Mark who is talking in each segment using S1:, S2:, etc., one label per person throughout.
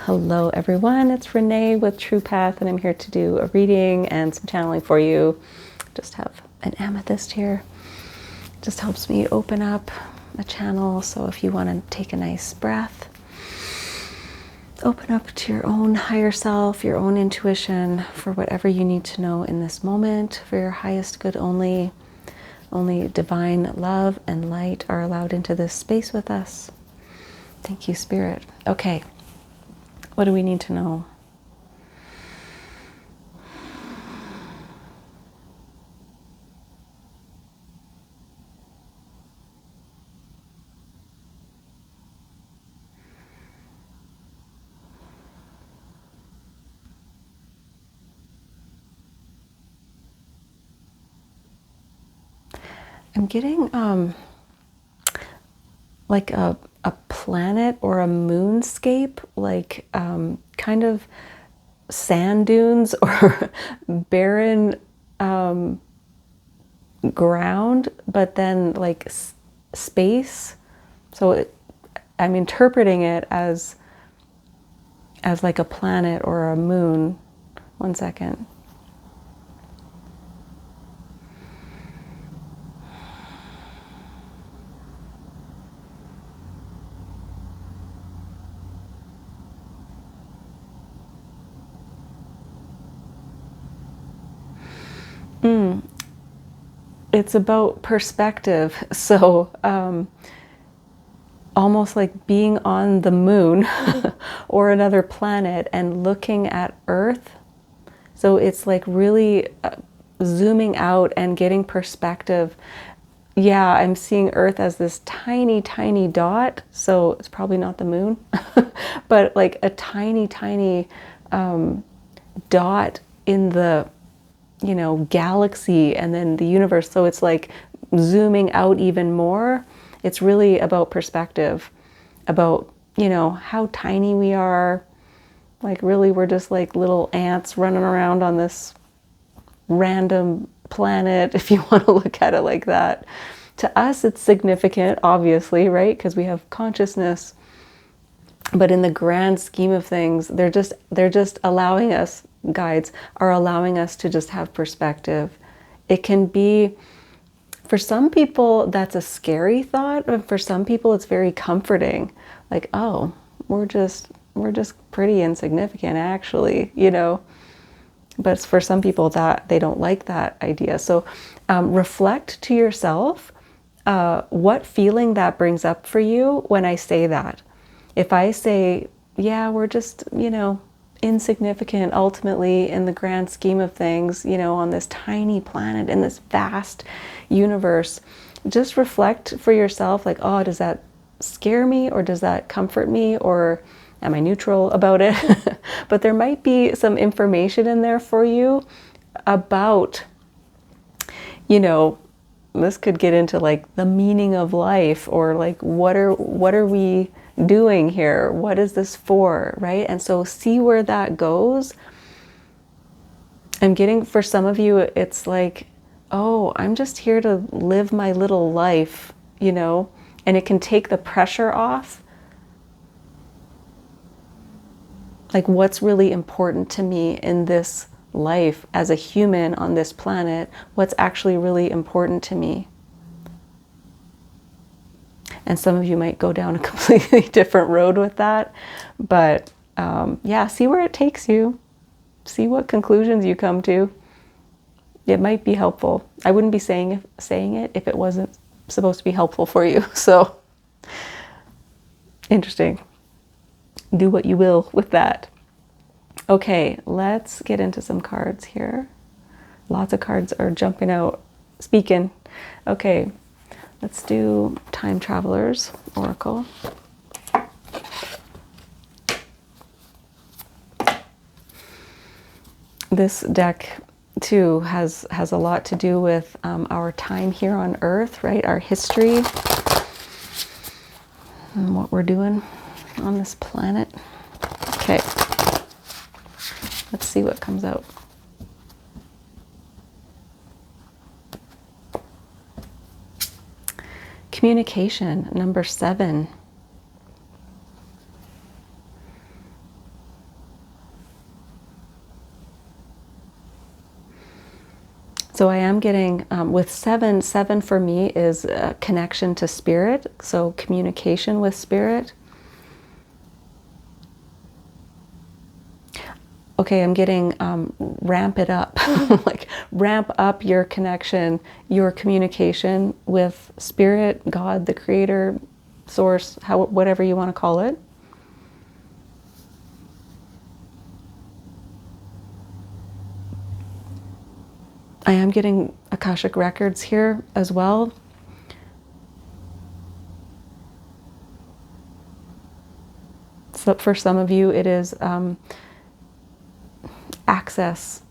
S1: Hello everyone, it's Renee with True Path, and I'm here to do a reading and some channeling for you. Just have an amethyst here. Just helps me open up a channel. So if you want to take a nice breath, open up to your own higher self, your own intuition for whatever you need to know in this moment, for your highest good only. Only divine love and light are allowed into this space with us. Thank you, Spirit. Okay. What do we need to know? I'm getting like a planet or a moonscape, like kind of sand dunes or barren ground, but then like space. So I'm interpreting it as like a planet or a moon. One second. It's about perspective. So almost like being on the moon or another planet and looking at Earth. So it's like really zooming out and getting perspective. Yeah, I'm seeing Earth as this tiny, tiny dot. So it's probably not the moon, but like a tiny, tiny dot in the, galaxy and then the universe. So it's like zooming out even more. It's really about perspective, about, how tiny we are. Like really, we're just like little ants running around on this random planet, if you want to look at it like that. To us, it's significant, obviously, right? Because we have consciousness. But in the grand scheme of things, they're just allowing us, guides are allowing us to just have perspective. It can be, for some people, that's a scary thought, but for some people, it's very comforting. Like, oh, we're just pretty insignificant, actually, But for some people, that they don't like that idea. So reflect to yourself what feeling that brings up for you when I say that. If I say, yeah, we're just, insignificant ultimately in the grand scheme of things, on this tiny planet in this vast universe, just reflect for yourself, like, oh, does that scare me, or does that comfort me, or am I neutral about it? But there might be some information in there for you about, this could get into like the meaning of life, or like what are we doing here? What is this for, right? And so see where that goes. I'm getting, for some of you, it's like, oh, I'm just here to live my little life, and it can take the pressure off. Like, what's really important to me in this life as a human on this planet? What's actually really important to me? And some of you might go down a completely different road with that. But yeah, see where it takes you. See what conclusions you come to. It might be helpful. I wouldn't be saying it if it wasn't supposed to be helpful for you. So interesting. Do what you will with that. Okay, let's get into some cards here. Lots of cards are jumping out, speaking. Okay, let's do Time Traveler's Oracle. This deck too has a lot to do with our time here on Earth, right? Our history and what we're doing on this planet. Okay, let's see what comes out. Communication, number 7. So I am getting, with seven for me is a connection to spirit, so communication with spirit. Okay, I'm getting ramp it up, like ramp up your connection, your communication with spirit, God, the creator, source, whatever you want to call it. I am getting Akashic records here as well. So for some of you, it is access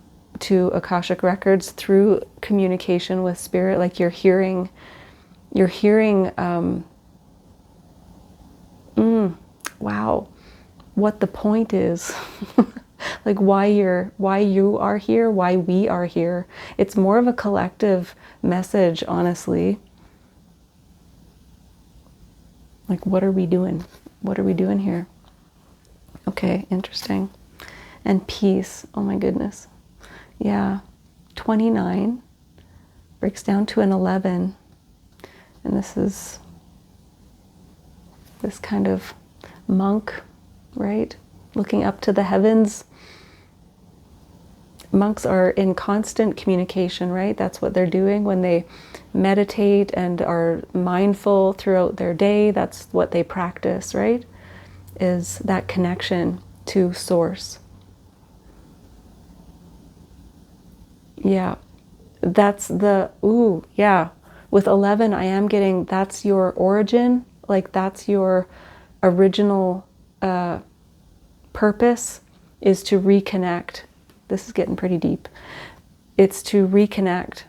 S1: to Akashic records through communication with spirit, like you're hearing wow, what the point is. Like why you are here, why we are here. It's more of a collective message, honestly. Like, what are we doing? What are we doing here? Okay, interesting. And peace, oh my goodness. Yeah, 29 breaks down to an 11. And this is this kind of monk, right? Looking up to the heavens. Monks are in constant communication, right? That's what they're doing when they meditate and are mindful throughout their day. That's what they practice, right? Is that connection to source. Yeah, that's the, ooh, yeah. With 11, I am getting, that's your origin, like that's your original purpose, is to reconnect. This is getting pretty deep. It's to reconnect,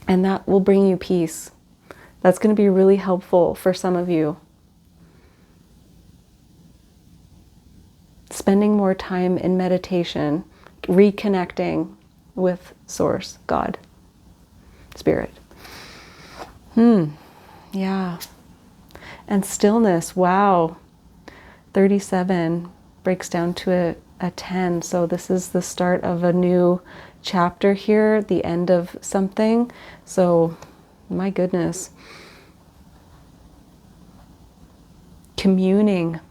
S1: and that will bring you peace. That's going to be really helpful for some of you. Spending more time in meditation, reconnecting with Source, God, Spirit. Yeah. And stillness, wow. 37 breaks down to a 10. So this is the start of a new chapter here, the end of something. So, my goodness. Communing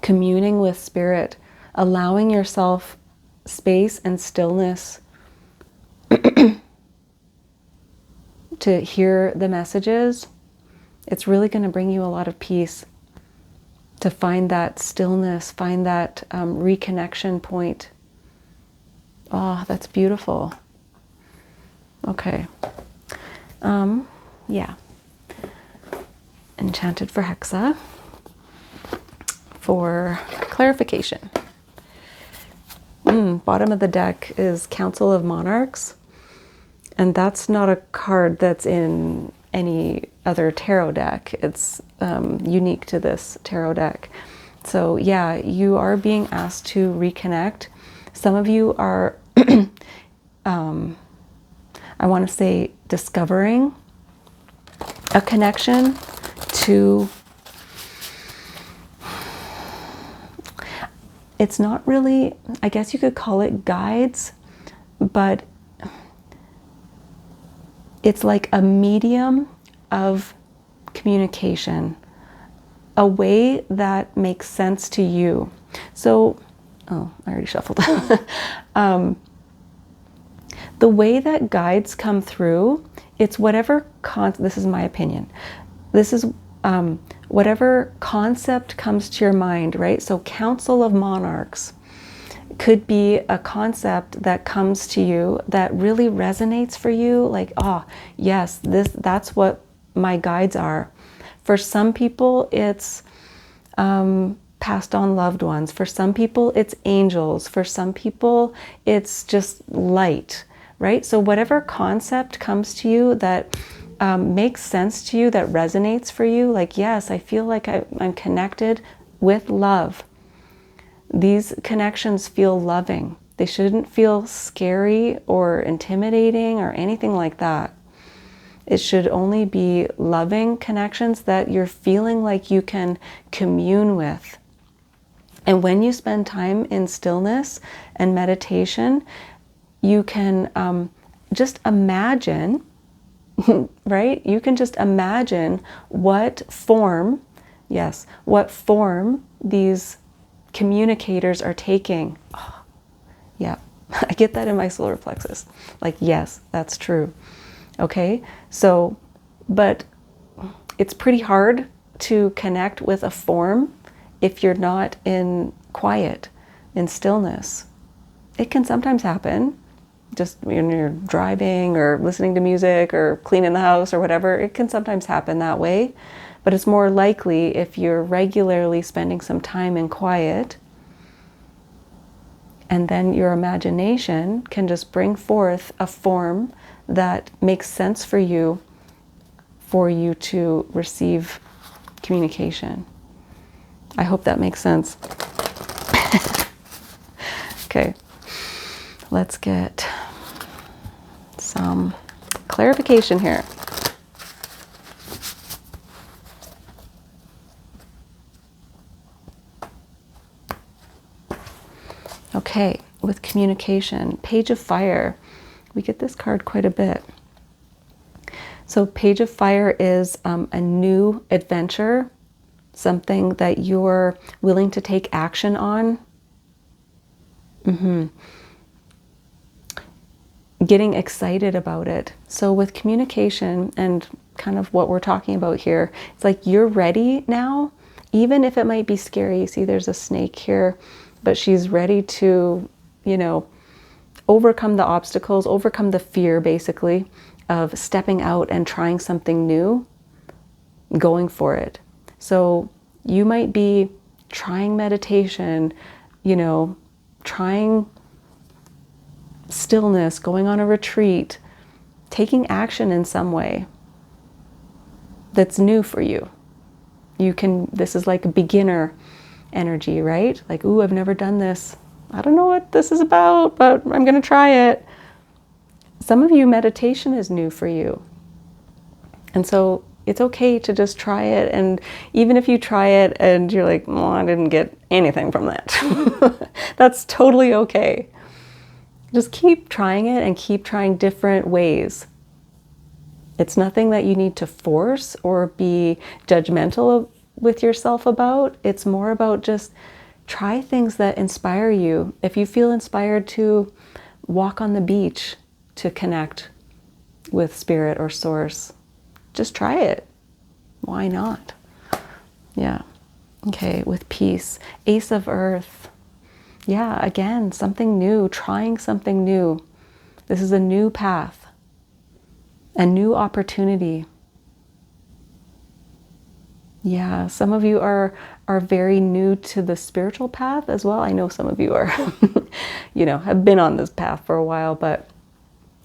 S1: with Spirit, allowing yourself space and stillness to hear the messages. It's really going to bring you a lot of peace, to find that stillness, find that reconnection point. Oh, that's beautiful. Okay. Yeah. Enchanted for Hexa for clarification. Bottom of the deck is Council of Monarchs, and that's not a card that's in any other tarot deck. It's unique to this tarot deck. So yeah, you are being asked to reconnect. Some of you are, I want to say, discovering a connection to, it's not really, I guess you could call it guides, but it's like a medium of communication, a way that makes sense to you. So, oh, I already shuffled. The way that guides come through, it's whatever, this is my opinion, this is whatever concept comes to your mind, right? So Council of Monarchs could be a concept that comes to you that really resonates for you, like, oh yes, that's what my guides are. For some people it's passed on loved ones, for some people it's angels, for some people it's just light, right? So whatever concept comes to you that makes sense to you, that resonates for you, like, yes, I feel like I'm connected with love. These connections feel loving. They shouldn't feel scary or intimidating or anything like that. It should only be loving connections that you're feeling like you can commune with. And when you spend time in stillness and meditation, you can just imagine, right? You can just imagine what form, yes, what form these communicators are taking. Oh, yeah, I get that in my solar plexus. Like, yes, that's true. Okay, so, but it's pretty hard to connect with a form if you're not in quiet, in stillness. It can sometimes happen, just when you're driving or listening to music or cleaning the house or whatever. It can sometimes happen that way, but it's more likely if you're regularly spending some time in quiet, and then your imagination can just bring forth a form that makes sense for you to receive communication. I hope that makes sense. Okay, let's get some clarification here. Okay, with communication, Page of Fire. We get this card quite a bit. So Page of Fire is a new adventure, something that you're willing to take action on. Getting excited about it. So with communication and kind of what we're talking about here, it's like you're ready now, even if it might be scary. You see there's a snake here, but she's ready to, you know, overcome the obstacles, overcome the fear basically of stepping out and trying something new, going for it. So you might be trying meditation, you know, trying stillness, going on a retreat, taking action in some way that's new for you. You can, this is like a beginner energy, right? Like, ooh, I've never done this. I don't know what this is about, but I'm going to try it. Some of you, meditation is new for you. And so it's okay to just try it. And even if you try it and you're like, well, I didn't get anything from that, that's totally okay. Just keep trying it and keep trying different ways. It's nothing that you need to force or be judgmental with yourself about. It's more about just try things that inspire you. If you feel inspired to walk on the beach to connect with spirit or source, just try it. Why not? Yeah. Okay, with peace. Ace of Earth. Yeah, again, something new, trying something new. This is a new path, a new opportunity. Yeah, some of you are very new to the spiritual path as well. I know some of you are, you know, have been on this path for a while, but,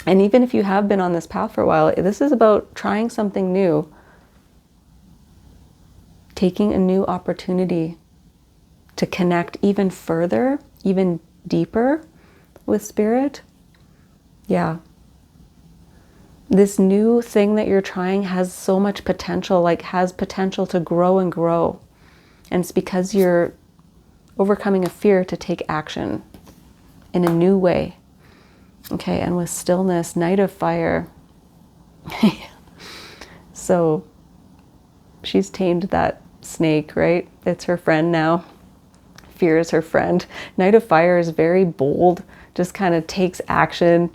S1: and even if you have been on this path for a while, this is about trying something new, taking a new opportunity to connect even further, even deeper with spirit. Yeah. This new thing that you're trying has so much potential, like has potential to grow and grow. And it's because you're overcoming a fear to take action in a new way. Okay, and with stillness, Knight of Fire. So she's tamed that snake, right? It's her friend now. Fear is her friend. Knight of Fire is very bold, just kind of takes action.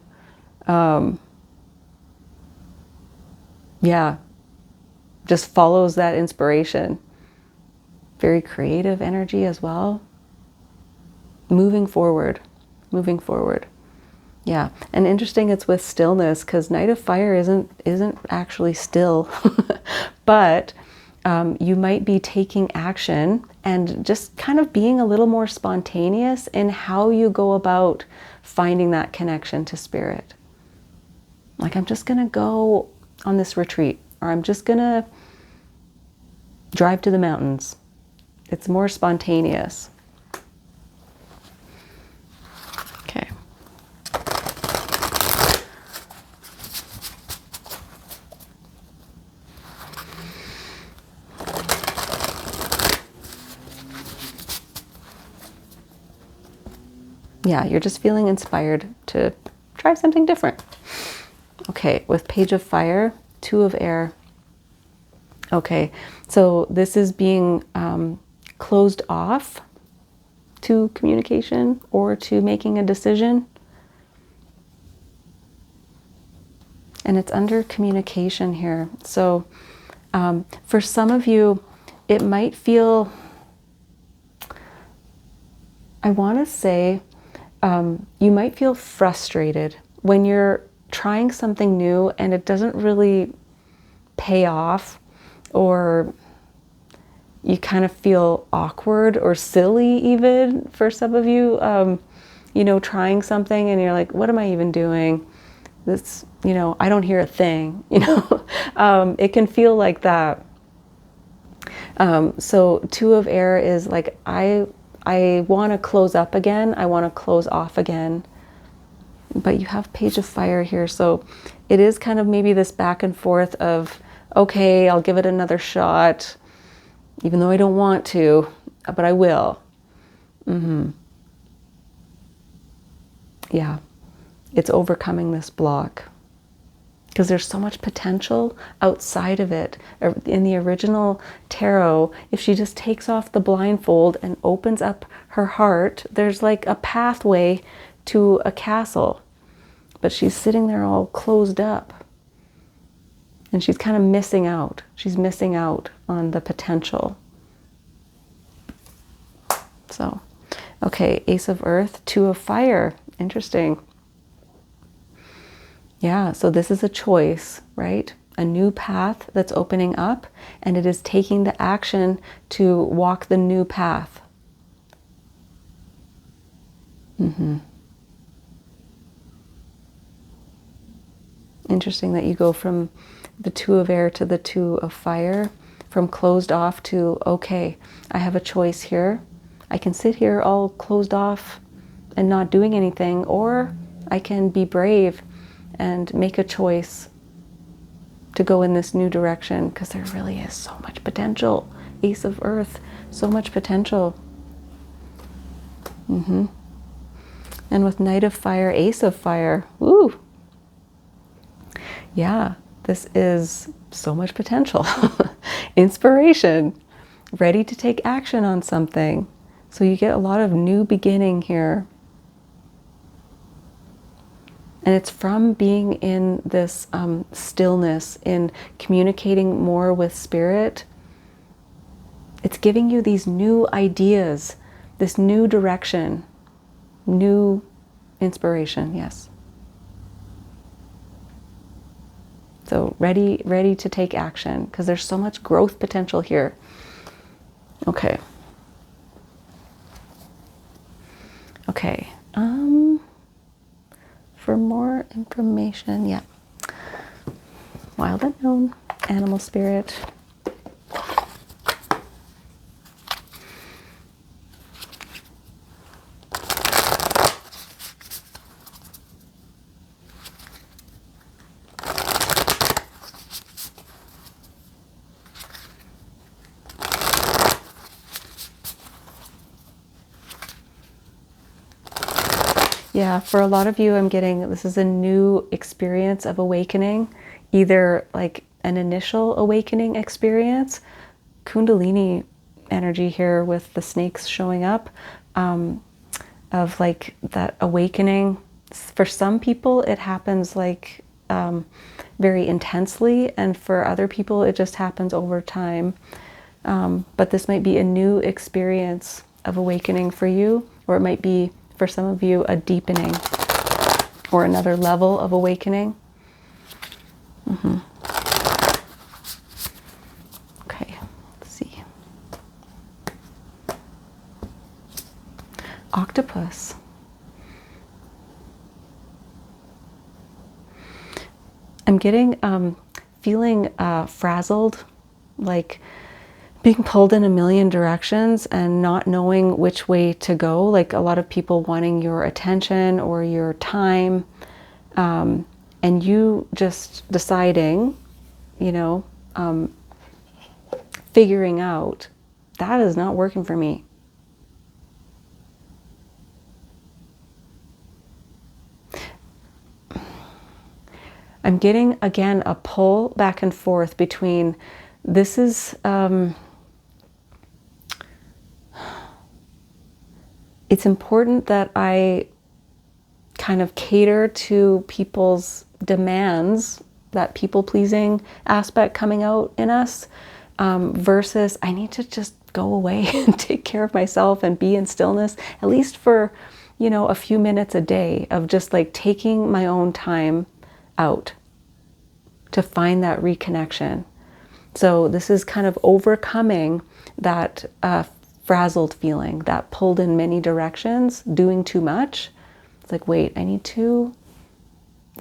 S1: Yeah, just follows that inspiration. Very creative energy as well. Moving forward, moving forward. Yeah, and interesting it's with stillness, because Knight of Fire isn't actually still, but you might be taking action and just kind of being a little more spontaneous in how you go about finding that connection to spirit. Like, I'm just gonna go on this retreat, or I'm just gonna drive to the mountains. It's more spontaneous. Okay. Yeah, you're just feeling inspired to try something different. Okay, with Page of Fire, Two of Air. Okay, so this is being closed off to communication or to making a decision. And it's under communication here. So for some of you, it might feel, I want to say, you might feel frustrated when you're trying something new and it doesn't really pay off, or you kind of feel awkward or silly even for some of you, you know, trying something and you're like, what am I even doing? This, you know, I don't hear a thing, you know. It can feel like that. So Two of Air is like, I want to close up again. I want to close off again. But you have Page of Fire here. So it is kind of maybe this back and forth of, okay, I'll give it another shot, even though I don't want to, but I will. Yeah, it's overcoming this block. Because there's so much potential outside of it. In the original tarot, if she just takes off the blindfold and opens up her heart, there's like a pathway to a castle. But she's sitting there all closed up. And she's kind of missing out. She's missing out on the potential. So, okay, Ace of Earth, Two of Fire. Interesting. Yeah, so this is a choice, right? A new path that's opening up, and it is taking the action to walk the new path. Interesting that you go from the Two of Air to the Two of Fire, from closed off to, okay, I have a choice here. I can sit here all closed off and not doing anything, or I can be brave and make a choice to go in this new direction, because there really is so much potential. Ace of Earth, so much potential. And with Knight of Fire, Ace of Fire, woo! Yeah, this is so much potential. Inspiration, ready to take action on something. So you get a lot of new beginning here. And it's from being in this stillness, in communicating more with Spirit. It's giving you these new ideas, this new direction, new inspiration, yes. So ready to take action, because there's so much growth potential here. Okay. Okay. For more information, yeah. Wild Unknown, Animal Spirit. Yeah, for a lot of you, I'm getting this is a new experience of awakening, either like an initial awakening experience, Kundalini energy here with the snakes showing up, of like that awakening. For some people, it happens like very intensely, and for other people, it just happens over time. But this might be a new experience of awakening for you, or it might be, for some of you, a deepening or another level of awakening. Okay, let's see. Octopus. I'm getting, feeling frazzled, like being pulled in a million directions and not knowing which way to go. Like a lot of people wanting your attention or your time, and you just deciding, you know, figuring out, that is not working for me. I'm getting, again, a pull back and forth between this is, it's important that I kind of cater to people's demands, that people-pleasing aspect coming out in us, versus I need to just go away and take care of myself and be in stillness, at least for, you know, a few minutes a day of just like taking my own time out to find that reconnection. So this is kind of overcoming that frazzled feeling, that pulled in many directions, doing too much. It's like, wait, I need to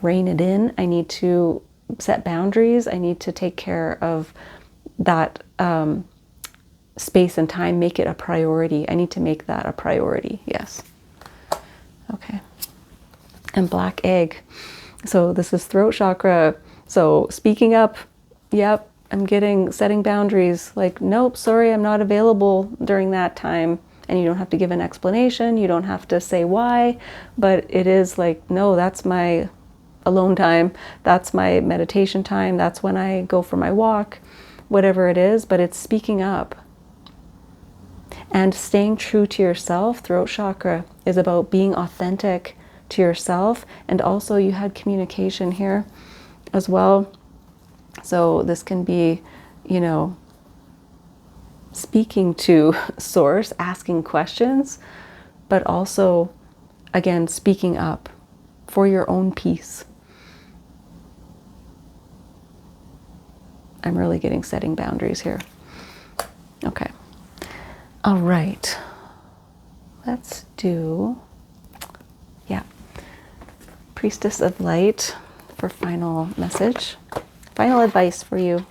S1: rein it in. I need to set boundaries. I need to take care of that space and time, make it a priority. I need to make that a priority. Yes. Okay. And black egg. So this is throat chakra. So speaking up, yep, I'm getting setting boundaries like, nope, sorry, I'm not available during that time. And you don't have to give an explanation. You don't have to say why, but it is like, no, that's my alone time. That's my meditation time. That's when I go for my walk, whatever it is, but it's speaking up. And staying true to yourself, throat chakra, is about being authentic to yourself. And also you had communication here as well. So this can be, you know, speaking to source, asking questions, but also, again, speaking up for your own peace. I'm really getting setting boundaries here. Okay. All right. Let's do, yeah, Priestess of Light for final message, final advice for you.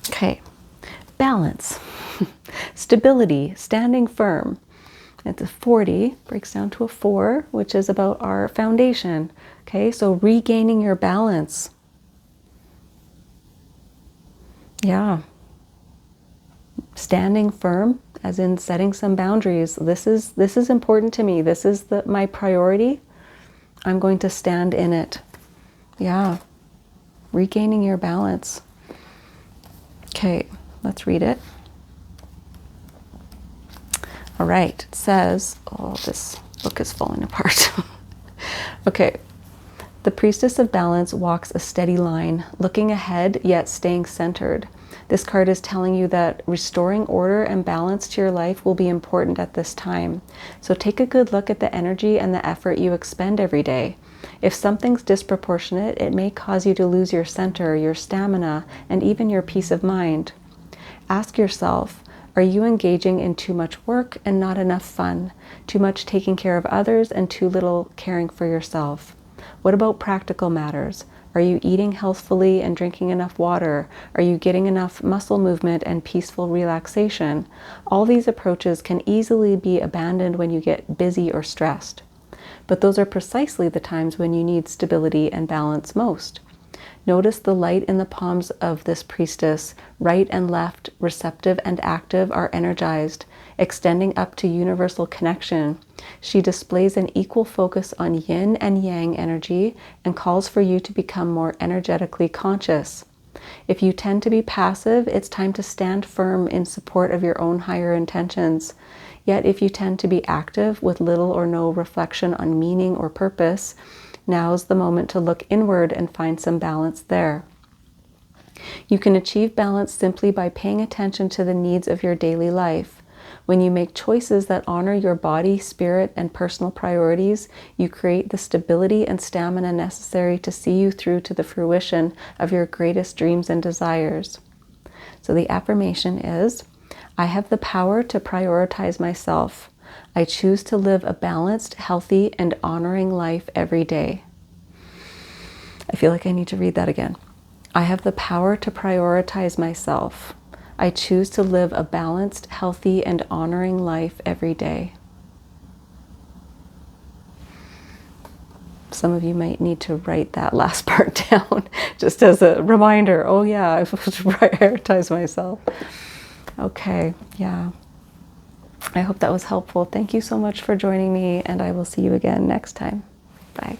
S1: Okay, balance, stability, standing firm. It's a 40, breaks down to a 4, which is about our foundation. Okay, so regaining your balance. Yeah. Standing firm, as in setting some boundaries. This is important to me. This is my priority. I'm going to stand in it. Yeah. Regaining your balance. Okay, let's read it. All right, it says, oh, this book is falling apart. Okay, the Priestess of Balance walks a steady line, looking ahead yet staying centered. This card is telling you that restoring order and balance to your life will be important at this time. So take a good look at the energy and the effort you expend every day. If something's disproportionate, it may cause you to lose your center, your stamina, and even your peace of mind. Ask yourself, are you engaging in too much work and not enough fun? Too much taking care of others and too little caring for yourself? What about practical matters? Are you eating healthfully and drinking enough water? Are you getting enough muscle movement and peaceful relaxation? All these approaches can easily be abandoned when you get busy or stressed. But those are precisely the times when you need stability and balance most. Notice the light in the palms of this priestess. Right and left, receptive and active, are energized, extending up to universal connection. She displays an equal focus on yin and yang energy and calls for you to become more energetically conscious. If you tend to be passive, it's time to stand firm in support of your own higher intentions. Yet if you tend to be active with little or no reflection on meaning or purpose, now's the moment to look inward and find some balance there. You can achieve balance simply by paying attention to the needs of your daily life. When you make choices that honor your body, spirit, and personal priorities, you create the stability and stamina necessary to see you through to the fruition of your greatest dreams and desires. So the affirmation is, I have the power to prioritize myself. I choose to live a balanced, healthy, and honoring life every day. I feel like I need to read that again. I have the power to prioritize myself. I choose to live a balanced, healthy, and honoring life every day. some of you might need to write that last part down just as a reminder. Oh yeah, I have to prioritize myself. Okay, yeah. I hope that was helpful. Thank you so much for joining me, and I will see you again next time. Bye.